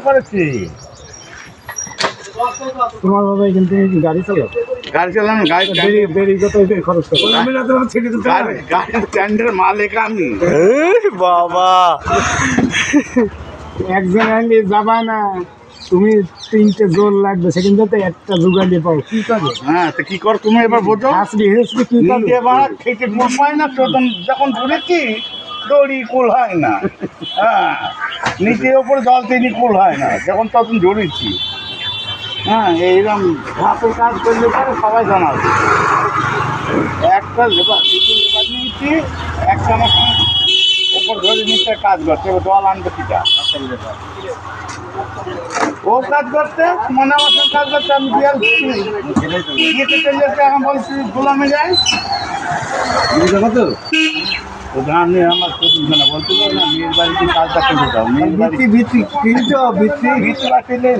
করেছি। তোমার বাবা এখান থেকে কি গাড়ি চালাও? গাড়ি চালানো, গাড়ি বেরি কত খরচ করো? আমি না তোমার ছেড়ে দিতে পারি। গাড়ির স্ট্যান্ডের মালিক আমি। বাবা একজন আনলে যাবা না, তুমি তিনটে জোর লাগবে, সেখান থেকে একটা জোগাড় দিয়ে পাও কি করে? হ্যাঁ, তো কি কর তুমি এবার বোঝো। হাসবি হেসবি কি করবে? নিজে বাড়া খেতে কুল পায় না, তখন যখন ধরেছি দড়ি কুল হয় না। হ্যাঁ, নিচের ওপরে জল তিনি কুল হয় না, যখন তখন ধরেছি। হ্যাঁ, এইরকম হাতের কাজ করলে পরে সবাই জানাবে। একটা লেবার, দুটো লেবার নিয়েছি, একটা আমার সঙ্গে ওপর ধরে নিচে কাজ করছে, ও জল আনবে কিটা। ও কাজ করতে মানে আমার সঙ্গে কাজ করতে, আমি বিয়াল ইয়েতে চলে যেতে, এখন বলছি গোলামে যাই। তো ধান নিয়ে আমার প্রথম না বলছিল না, মেয়ের বাড়িতে কাজটা করে দাও, মেয়ের বাড়ি ভিত্তি কিনছো, ভিত্তি ভিতরে